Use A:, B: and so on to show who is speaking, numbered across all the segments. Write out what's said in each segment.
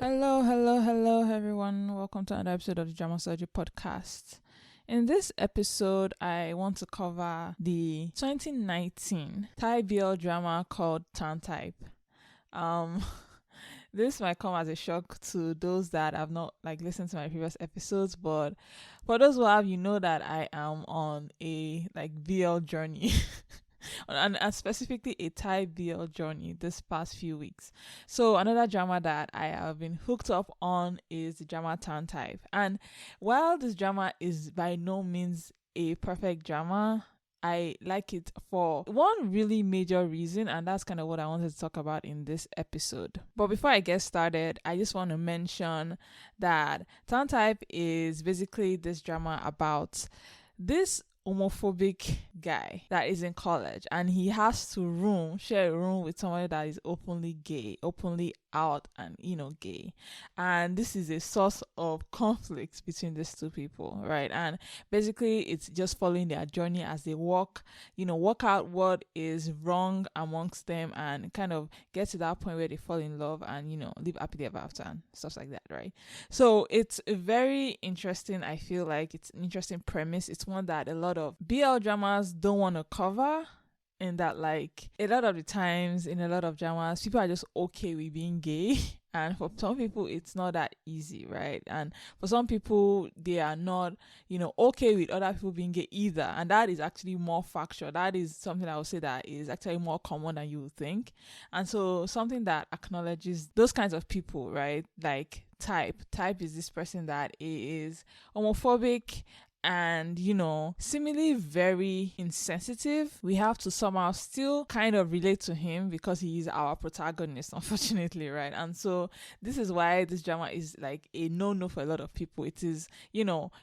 A: Hello, everyone. Welcome to another episode of the Drama Surgery Podcast. In this episode, I want to cover the 2019 Thai BL drama called TharnType. This might come as a shock to those that have not listened to my previous episodes, but for those who have, you know that I am on a BL journey. and specifically a Thai BL journey this past few weeks. So another drama that I have been hooked up on is the drama TharnType. And while this drama is by no means a perfect drama, I like it for one really major reason, and that's kind of what I wanted to talk about in this episode. But before I get started, I just want to mention that TharnType is basically this drama about this homophobic guy that is in college, and he has to share a room with somebody that is openly gay, openly out and gay, and this is a source of conflict between these two people, right? And basically it's just following their journey as they work out what is wrong amongst them and kind of get to that point where they fall in love and live happily ever after and stuff like that, right? So it's a very interesting, I feel like it's an interesting premise. It's one that a lot of BL dramas don't want to cover, in that a lot of the times in a lot of dramas people are just okay with being gay, and for some people it's not that easy, right? And for some people they are not okay with other people being gay either, and that is actually more factual. That is something I would say that is actually more common than you would think. And so something that acknowledges those kinds of people, right? Like type is this person that is homophobic and seemingly very insensitive. We have to somehow still kind of relate to him because he is our protagonist, unfortunately, right? And so this is why this drama is like a no for a lot of people. It is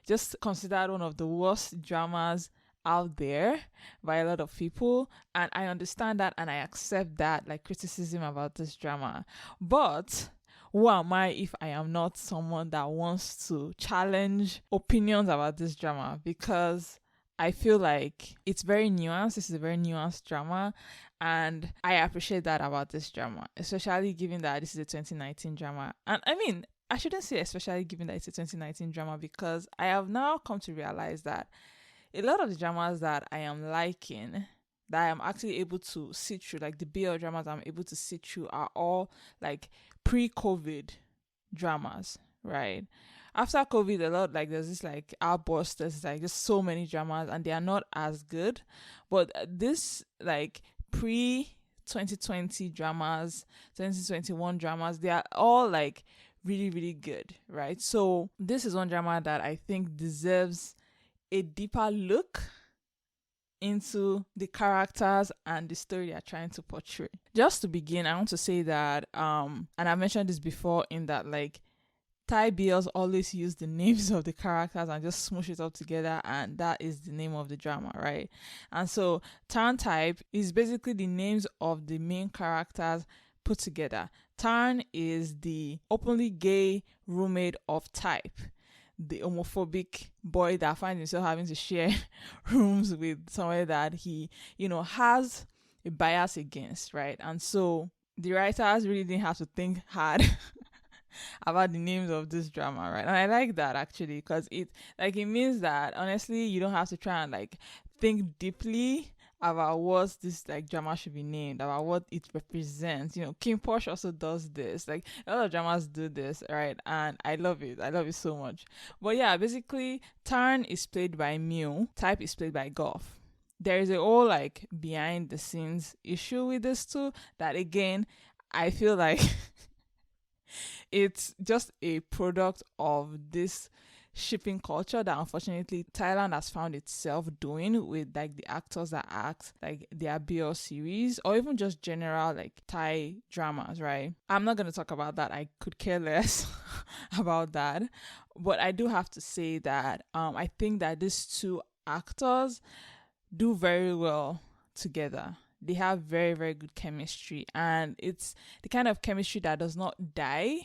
A: just considered one of the worst dramas out there by a lot of people, and I understand that and I accept that criticism about this drama. But who am I if I am not someone that wants to challenge opinions about this drama? Because I feel like it's very nuanced. This is a very nuanced drama, and I appreciate that about this drama, especially given that this is a 2019 drama. And I mean, I shouldn't say especially given that it's a 2019 drama, because I have now come to realize that a lot of the dramas that I am liking, that I am actually able to sit through, the BL dramas I'm able to sit through, are all pre-COVID dramas, right? After COVID, a lot there's this outburst, there's just so many dramas, and they are not as good. But this pre 2020 dramas, 2021 dramas, they are all really, really good, right? So this is one drama that I think deserves a deeper look into the characters and the story they're trying to portray. Just to begin, I want to say that and I mentioned this before, in that Thai BLs always use the names of the characters and just smoosh it up together, and that is the name of the drama, right? And so TharnType is basically the names of the main characters put together. Tharn is the openly gay roommate of Type, the homophobic boy that finds himself having to share rooms with somebody that he, has a bias against, right? And so the writers really didn't have to think hard about the names of this drama, right? And I like that, actually, because it means that honestly you don't have to try and think deeply about what this drama should be named, about what it represents. Kim Posh also does this. A lot of dramas do this, right? And I love it. I love it so much. But yeah, basically Tharn is played by Mew, Type is played by Goff. There is a whole behind the scenes issue with this too, that again I feel like it's just a product of this shipping culture that unfortunately Thailand has found itself doing with the actors that act their BL series, or even just general Thai dramas, right? I'm not going to talk about that. I could care less about that. But I do have to say that I think that these two actors do very well together. They have very, very good chemistry, and it's the kind of chemistry that does not die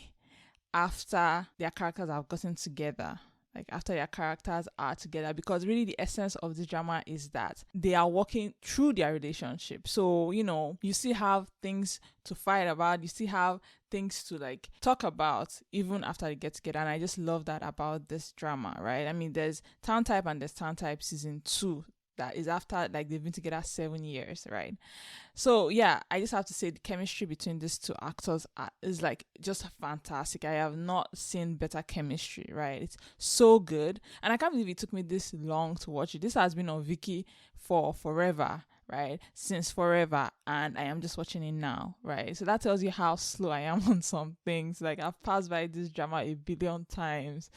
A: after their characters have gotten together. like after their characters are together, because really the essence of the drama is that they are working through their relationship. So, you still have things to fight about, you still have things to like talk about even after they get together. And I just love that about this drama, right? I mean, there's TharnType and there's TharnType season 2 that is after like they've been together 7 years, right? So yeah, I just have to say the chemistry between these two actors is like just fantastic. I have not seen better chemistry, right? It's so good. And I can't believe it took me this long to watch it. This has been on Viki for forever, right? Since forever, and I am just watching it now, right? So that tells you how slow I am on some things. Like I've passed by this drama a billion times,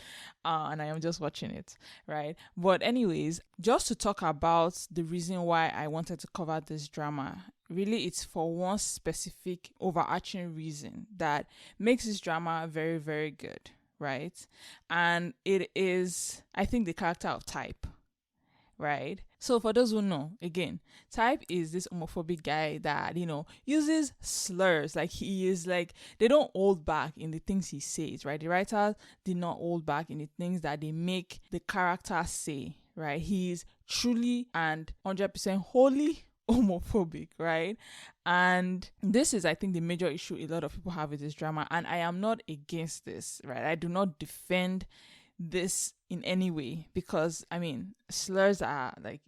A: and I am just watching it, right? But anyways, just to talk about the reason why I wanted to cover this drama, really it's for one specific overarching reason that makes this drama very, very good, right? And it is, I think, the character of Type, right? So for those who know, again, Type is this homophobic guy that, uses slurs. Like he is like, they don't hold back in the things he says, right? The writers did not hold back in the things that they make the character say, right? He is truly and 100% wholly homophobic, right? And this is, I think, the major issue a lot of people have with this drama. And I am not against this, right? I do not defend this in any way, because I mean, slurs are like,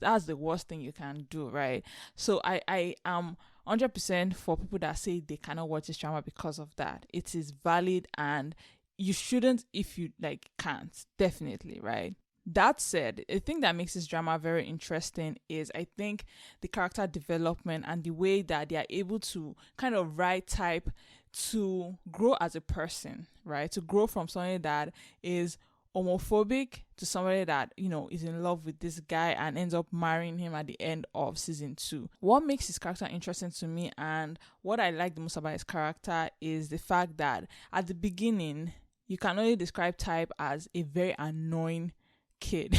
A: that's the worst thing you can do, right? So I am 100% for people that say they cannot watch this drama because of that. It is valid, and you shouldn't if you like can't, definitely, right? That said, the thing that makes this drama very interesting is, I think, the character development and the way that they are able to kind of write Type to grow as a person, right? To grow from somebody that is homophobic to somebody that, is in love with this guy and ends up marrying him at the end of season 2. What makes his character interesting to me, and what I like the most about his character, is the fact that at the beginning, you can only describe Type as a very annoying kid.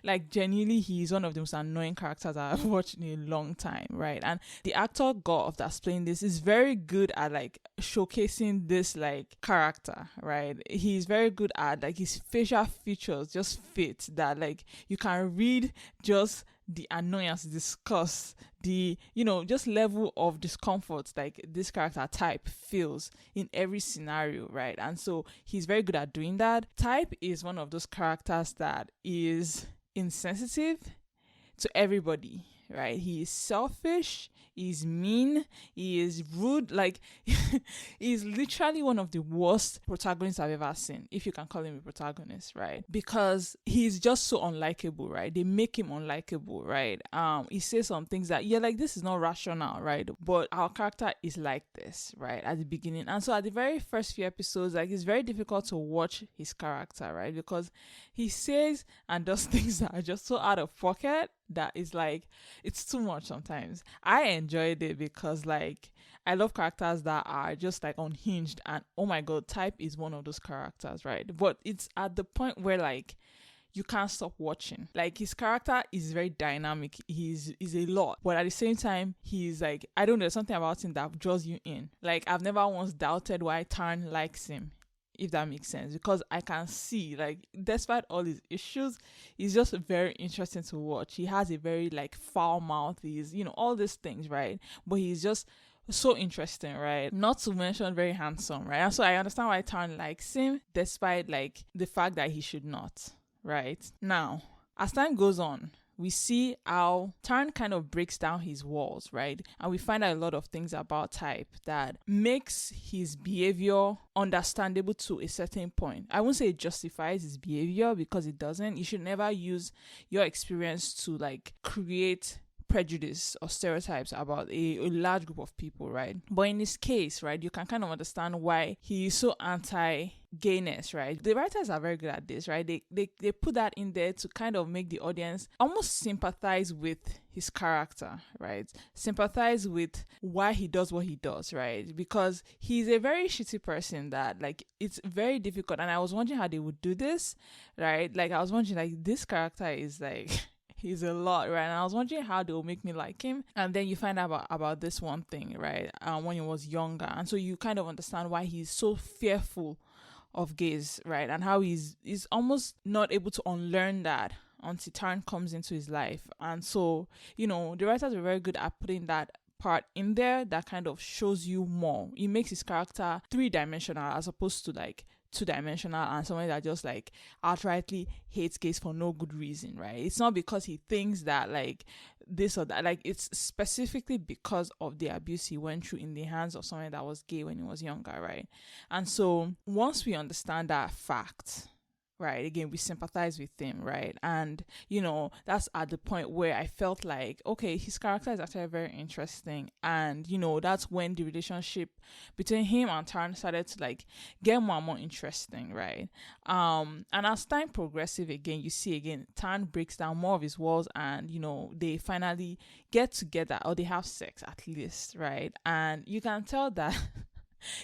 A: Like genuinely, he's one of the most annoying characters I've watched in a long time, right? And the actor Goff that's playing this is very good at like showcasing this like character, right? He's very good at like his facial features just fit that, like you can read just the annoyance, disgust, the just level of discomfort like this character Type feels in every scenario, right? And so he's very good at doing that. Type is one of those characters that is insensitive to everybody, right? He is selfish, he's mean, he is rude. Like he's literally one of the worst protagonists I've ever seen, if you can call him a protagonist, right? Because he's just so unlikable, right? They make him unlikable, right? He says some things that you're like, this is not rational, right? But our character is like this, right, at the beginning. And so at the very first few episodes, like it's very difficult to watch his character, right? Because he says and does things that are just so out of pocket that is like, it's too much sometimes. I enjoyed it because like I love characters that are just like unhinged, and oh my god, Type is one of those characters, right? But it's at the point where like you can't stop watching. Like his character is very dynamic. He's a lot, but at the same time, he's like, I don't know, there's something about him that draws you in. Like I've never once doubted why Tharn likes him, if that makes sense, because I can see like despite all his issues, he's just very interesting to watch. He has a very like foul mouth, he's all these things, right? But he's just so interesting, right? Not to mention very handsome, right? And so I understand why Tharn likes him, despite like the fact that he should not, right? Now, as time goes on, we see how Tharn kind of breaks down his walls, right? And we find out a lot of things about Type that makes his behavior understandable to a certain point. I won't say it justifies his behavior, because it doesn't. You should never use your experience to like create prejudice or stereotypes about a large group of people, right? But in this case, right, you can kind of understand why he is so anti-gayness, right? The writers are very good at this, right? They put that in there to kind of make the audience almost sympathize with his character, right? Sympathize with why he does what he does, right? Because he's a very shitty person that like it's very difficult. And I was wondering how they would do this, right? Like I was wondering like this character is like he's a lot, right? And I was wondering how they'll make me like him. And then you find out about this one thing, right? When he was younger. And so you kind of understand why he's so fearful of gays, right? And how he's almost not able to unlearn that until Tarn comes into his life. And so, the writers are very good at putting that part in there that kind of shows you more. It makes his character three-dimensional as opposed to like two-dimensional and someone that just like outrightly hates gays for no good reason, right? It's not because he thinks that like this or that, like it's specifically because of the abuse he went through in the hands of someone that was gay when he was younger, right? And so once we understand that fact, right, again, we sympathize with him, right? And that's at the point where I felt like, okay, his character is actually very interesting. And that's when the relationship between him and Tarn started to like get more and more interesting, right? And as time progressive, again, you see again Tarn breaks down more of his walls, and they finally get together, or they have sex at least, right? And you can tell that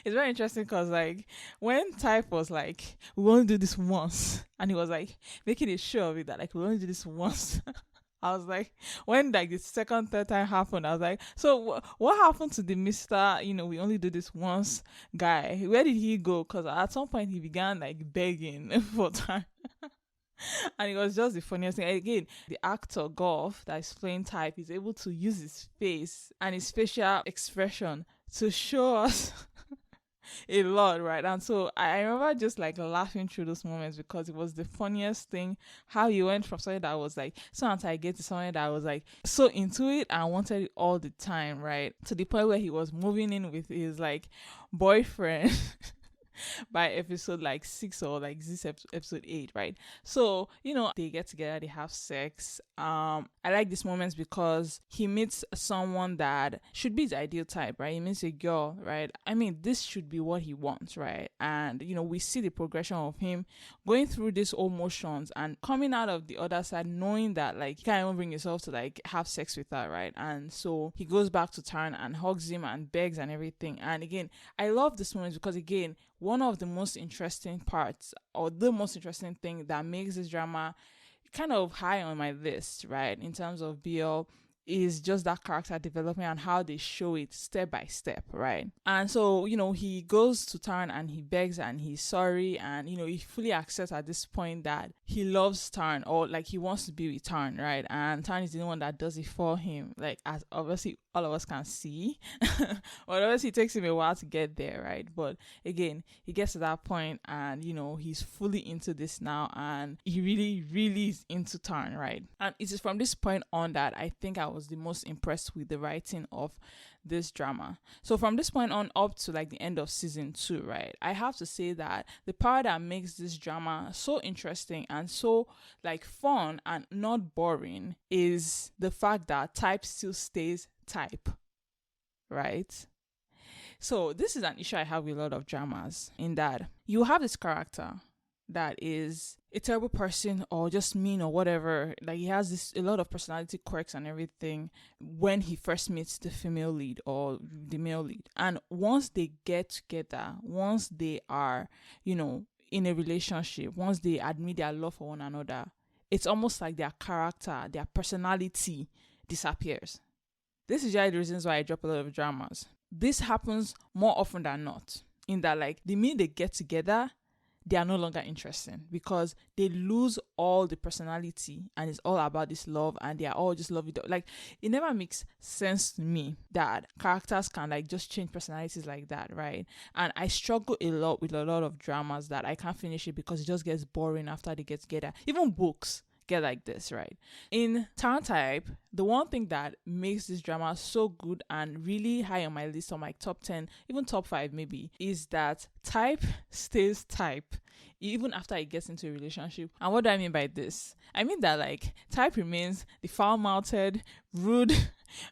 A: it's very interesting because like when Type was like, we only do this once, and he was like making a show of it that like we only do this once. I was like, when like the second, third time happened, I was like, so what happened to the Mr. We only do this once guy? Where did he go? Because at some point he began like begging for time. And it was just the funniest thing. Again, the actor Golf that is playing Type is able to use his face and his facial expression to show us a lot, right? And so I remember just like laughing through those moments because it was the funniest thing how he went from something that was like so anti-gay to something that was like so into it and wanted it all the time, right? To the point where he was moving in with his like boyfriend by episode like 6 or like this episode 8, right? So they get together, they have sex. I like these moments because he meets someone that should be his ideal type, right? He meets a girl, right? I mean, this should be what he wants, right? And we see the progression of him going through these emotions and coming out of the other side knowing that like he can't even bring himself to like have sex with her, right? And so he goes back to Tarn and hugs him and begs and everything. And again, I love this moment because again, one of the most interesting parts, or the most interesting thing that makes this drama kind of high on my list, right, in terms of BL, is just that character development and how they show it step by step, right? And so, he goes to Tarn and he begs and he's sorry, and, he fully accepts at this point that he loves Tarn, or like he wants to be with Tarn, right? And Tarn is the one that does it for him, like as obviously all of us can see. But obviously it takes him a while to get there, right? But again, he gets to that point and, he's fully into this now, and he really, really is into Tarn, right? And it is from this point on that I think I was the most impressed with the writing of this drama. So from this point on up to like the end of season 2, right, I have to say that the part that makes this drama so interesting and so like fun and not boring is the fact that Type still stays Type, right? So this is an issue I have with a lot of dramas, in that you have this character that is a terrible person or just mean or whatever. Like he has a lot of personality quirks and everything when he first meets the female lead or the male lead. And once they get together, once they are, in a relationship, once they admit their love for one another, it's almost like their character, their personality disappears. This is usually the reasons why I drop a lot of dramas. This happens more often than not, in that like the minute they get together, they are no longer interesting because they lose all the personality and it's all about this love and they are all just lovey. Like it never makes sense to me that characters can like just change personalities like that, right? And I struggle a lot with a lot of dramas that I can't finish it because it just gets boring after they get together. Even books get like this, right? In TharnType, the one thing that makes this drama so good and really high on my list on my top 10, even top 5 maybe, is that Type stays Type even after he gets into a relationship. And what do I mean by this? I mean that like Type remains the foul-mouthed, rude,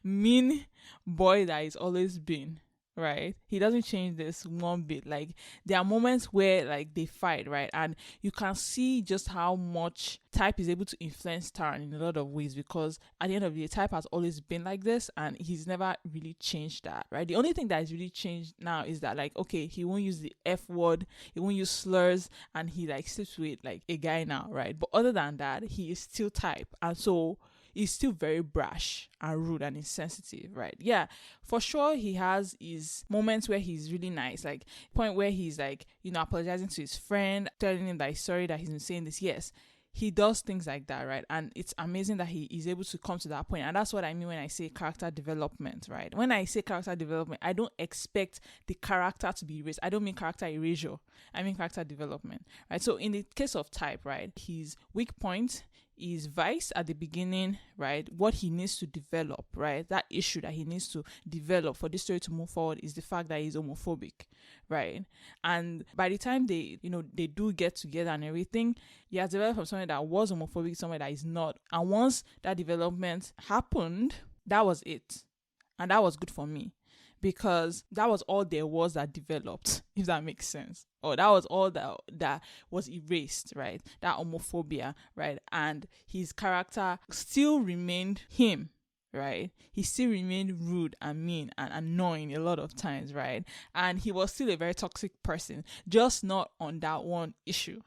A: mean boy that he's always been, right? He doesn't change this one bit. Like there are moments where like they fight, right? And you can see just how much Type is able to influence Tarn in a lot of ways, because at the end of the day, Type has always been like this and he's never really changed that, right? The only thing that is really changed now is that like, okay, he won't use the F word, he won't use slurs, and he like sleeps with like a guy now, right? But other than that, he is still Type. And so he's still very brash and rude and insensitive, right? Yeah, for sure he has his moments where he's really nice, like point where he's like, apologizing to his friend, telling him that he's sorry that he's been saying this. Yes, he does things like that, right? And it's amazing that he is able to come to that point. And that's what I mean when I say character development, right? When I say character development, I don't expect the character to be erased. I don't mean character erasure. I mean character development, right? So in the case of Type, right, his weak point is vice at the beginning, right? What he needs to develop, right? That issue that he needs to develop for this story to move forward is the fact that he's homophobic, right? And by the time they do get together and everything, he has developed from someone that was homophobic to someone that is not. And once that development happened, that was it. And that was good for me, because that was all there was that developed, if that makes sense. Or that was all that was erased, right? That homophobia, right? And his character still remained him, right? He still remained rude and mean and annoying a lot of times, right? And he was still a very toxic person, just not on that one issue,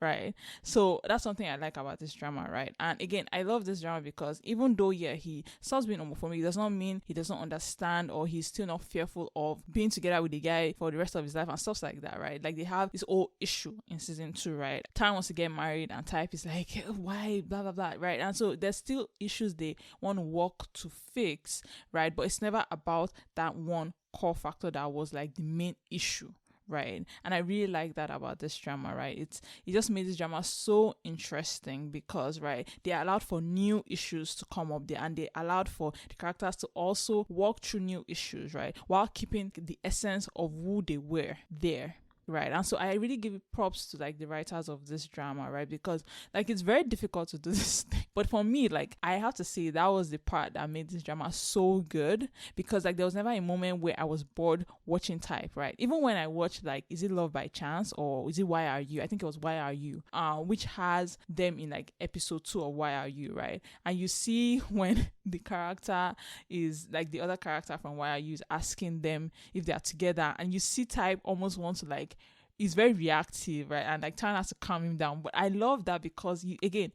A: right? So that's something I like about this drama, right? And again, I love this drama because even though he starts being homophobic, it does not mean he doesn't understand or he's still not fearful of being together with the guy for the rest of his life and stuff like that, right? Like they have this whole issue in season 2, right? Tharn wants to get married and Type is like, why, blah blah blah, right? And so there's still issues they want to work to fix, right? But it's never about that one core factor that was like the main issue, right? And I really like that about this drama, right? It just made this drama so interesting because, right, they allowed for new issues to come up there and they allowed for the characters to also walk through new issues, right, while keeping the essence of who they were there. Right. And so I really give props to like the writers of this drama, right? Because like it's very difficult to do this thing. But for me, like I have to say that was the part that made this drama so good, because like there was never a moment where I was bored watching Type, right? Even when I watched like Is It Love by Chance or Is It Why Are You? I think it was Why Are You, which has them in like episode 2 of Why Are You, right? And you see when the character is like the other character from Why Are You is asking them if they are together, and you see Type almost want to like, he's very reactive, right? And like Tharn has to calm him down. But I love that because again,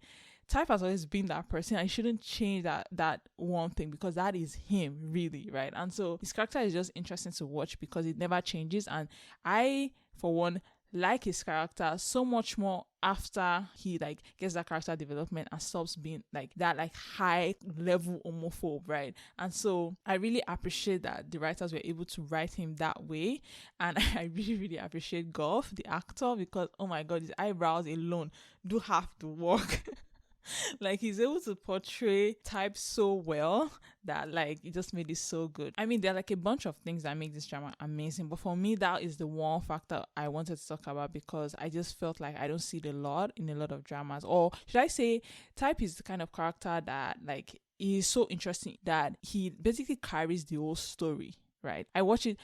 A: Type has always been that person. I shouldn't change that one thing because that is him, really, right? And so his character is just interesting to watch because it never changes. And I, for one, like his character so much more after he like gets that character development and stops being like that like high level homophobe, right? And so I really appreciate that the writers were able to write him that way. And I really, really appreciate Golf, the actor, because oh my god, his eyebrows alone do have to work. Like he's able to portray Type so well that like it just made it so good. I mean, there are like a bunch of things that make this drama amazing, but for me that is the one factor I wanted to talk about because I just felt like I don't see it a lot in a lot of dramas. Or should I say Type is the kind of character that like is so interesting that he basically carries the whole story, right? I watch it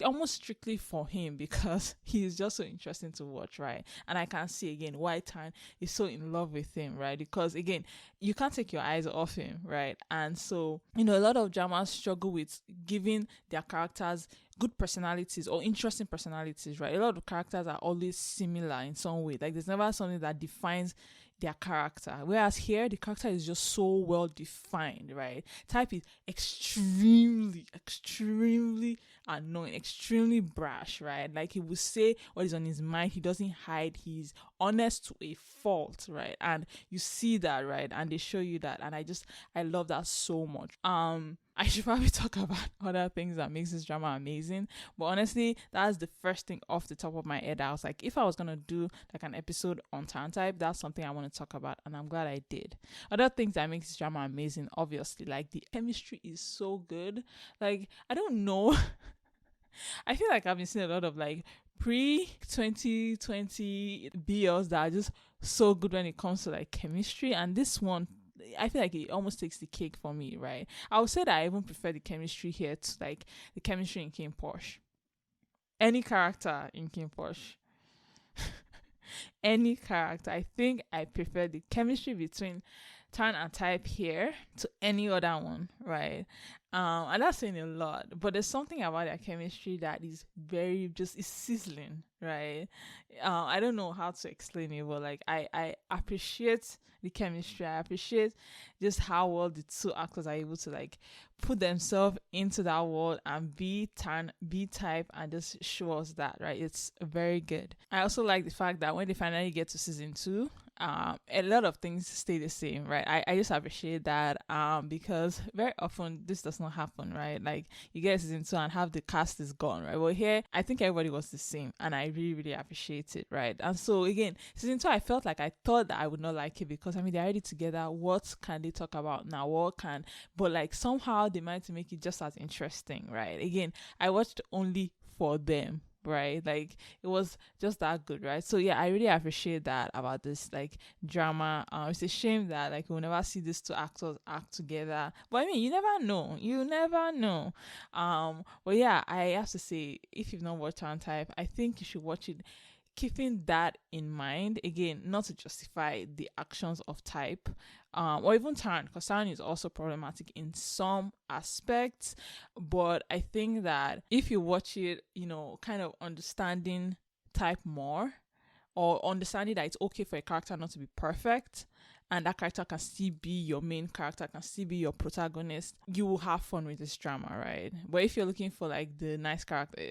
A: almost strictly for him because he is just so interesting to watch, right? And I can see again why Tharn is so in love with him, right? Because again, you can't take your eyes off him, right? And so, a lot of dramas struggle with giving their characters good personalities or interesting personalities, right? A lot of characters are always similar in some way. Like there's never something that defines their character, whereas here the character is just so well defined, right? Type is extremely annoying, extremely brash, right? Like he will say what is on his mind. He doesn't hide. He's honest to a fault, right? And you see that, right? And they show you that, and I love that so much. I should probably talk about other things that makes this drama amazing, but honestly, that's the first thing off the top of my head. I was like, if I was gonna do like an episode on TharnType, that's something I want to talk about, and I'm glad I did. Other things that makes this drama amazing, obviously, like the chemistry is so good. Like I don't know, I feel like I've been seeing a lot of like pre-2020 BLs that are just so good when it comes to like chemistry, and this one, I feel like it almost takes the cake for me, right? I would say that I even prefer the chemistry here to like the chemistry in Kim Porsche. Any character in Kim Porsche. Any character. I think I prefer the chemistry between Tharn and Type here to any other one, right? And that's saying a lot, but there's something about their chemistry that is very just is sizzling, right? I don't know how to explain it, but like I appreciate the chemistry. I appreciate just how well the two actors are able to like put themselves into that world and be Tharn, be Type, and just show us that, right? It's very good. I also like the fact that when they finally get to season 2, a lot of things stay the same, right? I just appreciate that because very often this does not happen, right? Like you get season 2 and half the cast is gone, right? Well, here I think everybody was the same, and I really really appreciate it, right? And so again, season 2, I felt like I thought that I would not like it because I mean they're already together. What can they talk about now? What can, but like somehow they managed to make it just as interesting, right? Again, I watched only for them, right? Like it was just that good, right? So yeah, I really appreciate that about this like drama. It's a shame that like we'll never see these two actors act together, but I mean you never know, but yeah, I have to say, if you've not watched TharnType, I think you should watch it keeping that in mind. Again, not to justify the actions of Type or even Tharn, because Tharn is also problematic in some aspects, but I think that if you watch it, you know, kind of understanding Type more, or understanding that it's okay for a character not to be perfect, and that character can still be your main character, can still be your protagonist, you will have fun with this drama, right? But if you're looking for like the nice character,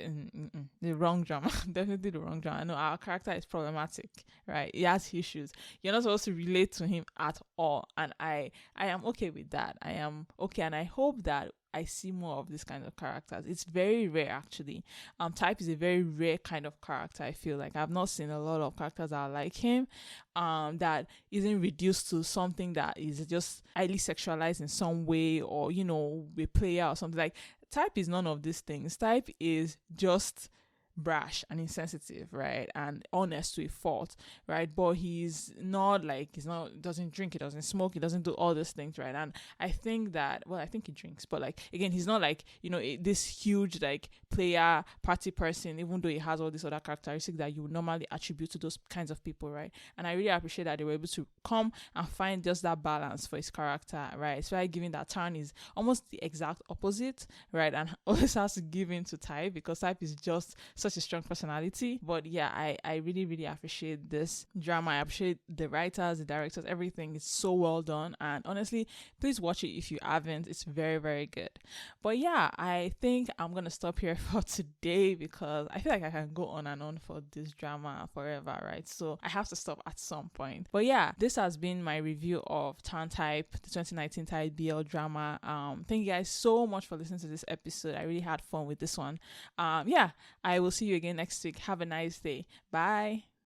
A: the wrong drama, definitely the wrong drama. No, our character is problematic, right? He has issues. You're not supposed to relate to him at all, and I am okay with that. I am okay, and I hope that I see more of this kind of characters. It's very rare, actually. Type is a very rare kind of character. I feel like I've not seen a lot of characters that are like him, that isn't reduced to something that is just highly sexualized in some way, or you know, a player or something. Like Type is none of these things. Type is just brash and insensitive, right, and honest to a fault, right? But he's not like, he's not, doesn't drink, he doesn't smoke, he doesn't do all those things, right? And I think that, well, I think he drinks, but like again, he's not like, you know, this huge like player party person, even though he has all these other characteristics that you would normally attribute to those kinds of people, right? And I really appreciate that they were able to come and find just that balance for his character, right? It's why giving that Tharn is almost the exact opposite, right? And always has to give in to Type, because Type is just such a strong personality. But yeah, I really really appreciate this drama. I appreciate the writers, the directors, everything is so well done, and honestly, please watch it if you haven't. It's very very good. But yeah, I think I'm gonna stop here for today, because I feel like I can go on and on for this drama forever, right? So I have to stop at some point. But yeah, this has been my review of TharnType, the 2019 Type BL drama. Thank you guys so much for listening to this episode. I really had fun with this one. Yeah, I will see you again next week. Have a nice day. Bye.